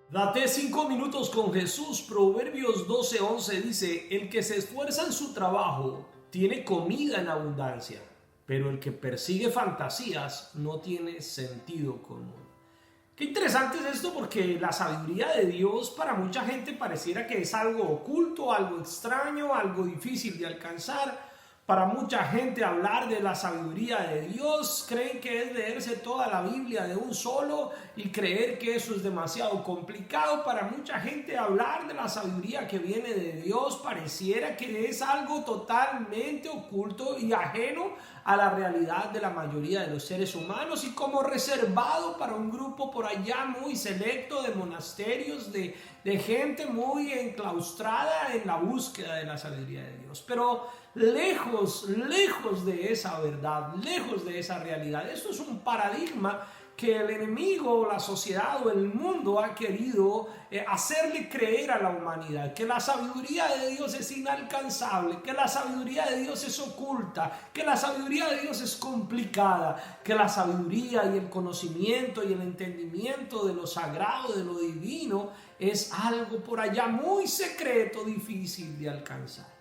Date 5 minutos con Jesús. Proverbios 12:11 dice: el que se esfuerza en su trabajo tiene comida en abundancia, pero el que persigue fantasías no tiene sentido común. Qué interesante es esto, porque la sabiduría de Dios para mucha gente pareciera que es algo oculto, algo extraño, algo difícil de alcanzar. Para mucha gente hablar de la sabiduría de Dios creen que es leerse toda la Biblia de un solo y creer que eso es demasiado complicado. Para mucha gente hablar de la sabiduría que viene de Dios pareciera que es algo totalmente oculto y ajeno a la realidad de la mayoría de los seres humanos y como reservado para un grupo por allá muy selecto de monasterios, de gente muy enclaustrada en la búsqueda de la sabiduría de Dios. Pero lejos de esa verdad, lejos de esa realidad. Esto es un paradigma que el enemigo, la sociedad o el mundo ha querido hacerle creer a la humanidad, que la sabiduría de Dios es inalcanzable, que la sabiduría de Dios es oculta, que la sabiduría de Dios es complicada, que la sabiduría y el conocimiento y el entendimiento de lo sagrado, de lo divino, es algo por allá muy secreto, difícil de alcanzar.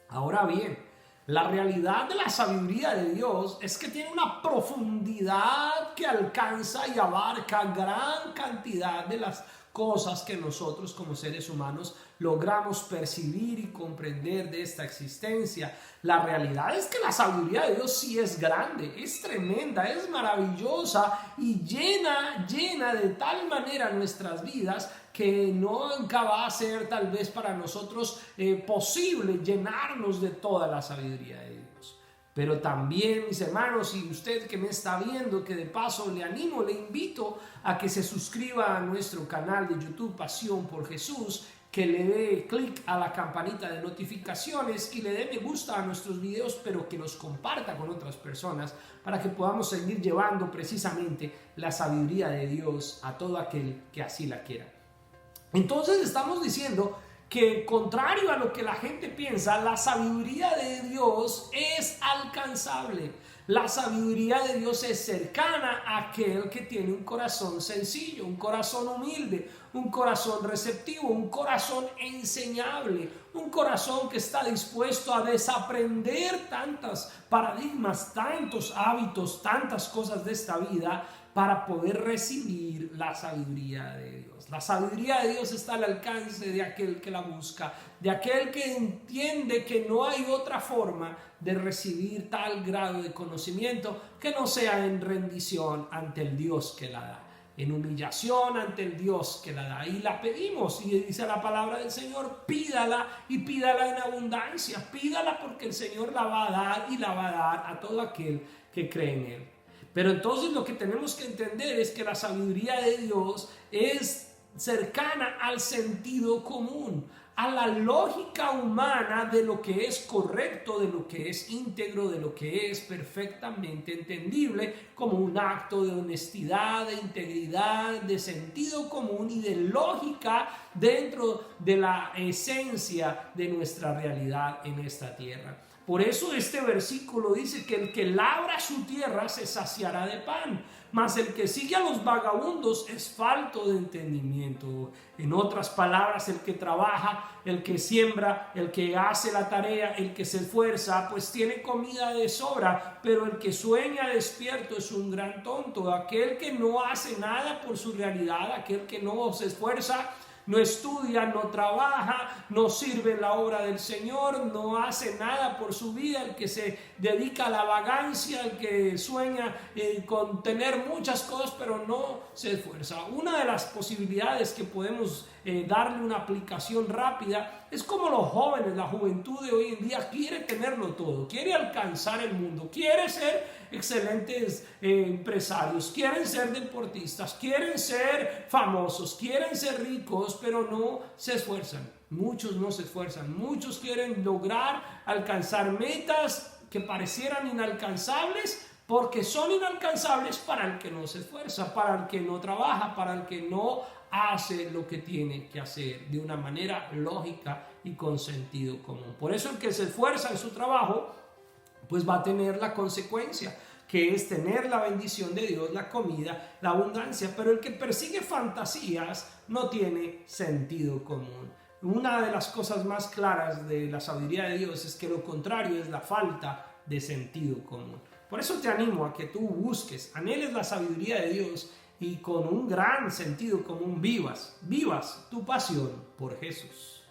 Ahora bien, la realidad de la sabiduría de Dios es que tiene una profundidad que alcanza y abarca gran cantidad de las cosas que nosotros como seres humanos logramos percibir y comprender de esta existencia. La realidad es que la sabiduría de Dios sí es grande, es tremenda, es maravillosa y llena de tal manera nuestras vidas que nunca va a ser tal vez para nosotros posible llenarnos de toda la sabiduría de Dios. Pero también, mis hermanos, y usted que me está viendo, que de paso le animo, le invito a que se suscriba a nuestro canal de YouTube Pasión por Jesús, que le dé clic a la campanita de notificaciones y le dé me gusta a nuestros videos, pero que los comparta con otras personas para que podamos seguir llevando precisamente la sabiduría de Dios a todo aquel que así la quiera. Entonces estamos diciendo que, contrario a lo que la gente piensa, la sabiduría de Dios es alcanzable. La sabiduría de Dios es cercana a aquel que tiene un corazón sencillo, un corazón humilde, un corazón receptivo, un corazón enseñable, un corazón que está dispuesto a desaprender tantos paradigmas, tantos hábitos, tantas cosas de esta vida para poder recibir la sabiduría de Dios. La sabiduría de Dios está al alcance de aquel que la busca, de aquel que entiende que no hay otra forma de recibir tal grado de conocimiento que no sea en rendición ante el Dios que la da, en humillación ante el Dios que la da. Y la pedimos, y dice la palabra del Señor: pídala, y pídala en abundancia, pídala porque el Señor la va a dar, y la va a dar a todo aquel que cree en Él. Pero entonces lo que tenemos que entender es que la sabiduría de Dios es cercana al sentido común, a la lógica humana de lo que es correcto, de lo que es íntegro, de lo que es perfectamente entendible como un acto de honestidad, de integridad, de sentido común y de lógica dentro de la esencia de nuestra realidad en esta tierra. Por eso este versículo dice que el que labra su tierra se saciará de pan, mas el que sigue a los vagabundos es falto de entendimiento. En otras palabras, el que trabaja, el que siembra, el que hace la tarea, el que se esfuerza, pues tiene comida de sobra, pero el que sueña despierto es un gran tonto. Aquel que no hace nada por su realidad, aquel que no se esfuerza, no estudia, no trabaja, no sirve en la obra del Señor, no hace nada por su vida, el que se dedica a la vagancia, el que sueña con tener muchas cosas pero no se esfuerza. Una de las posibilidades que podemos darle una aplicación rápida es como los jóvenes, la juventud de hoy en día quiere tenerlo todo, quiere alcanzar el mundo, quiere ser excelentes empresarios, quieren ser deportistas, quieren ser famosos, quieren ser ricos, pero no se esfuerzan. Muchos no se esfuerzan, muchos quieren lograr alcanzar metas que parecieran inalcanzables, porque son inalcanzables para el que no se esfuerza, para el que no trabaja, para el que no hace lo que tiene que hacer de una manera lógica y con sentido común. Por eso el que se esfuerza en su trabajo, pues va a tener la consecuencia que es tener la bendición de Dios, la comida, la abundancia, pero el que persigue fantasías no tiene sentido común. Una de las cosas más claras de la sabiduría de Dios es que lo contrario es la falta de sentido común. Por eso te animo a que tú busques, anheles la sabiduría de Dios y con un gran sentido común vivas tu pasión por Jesús.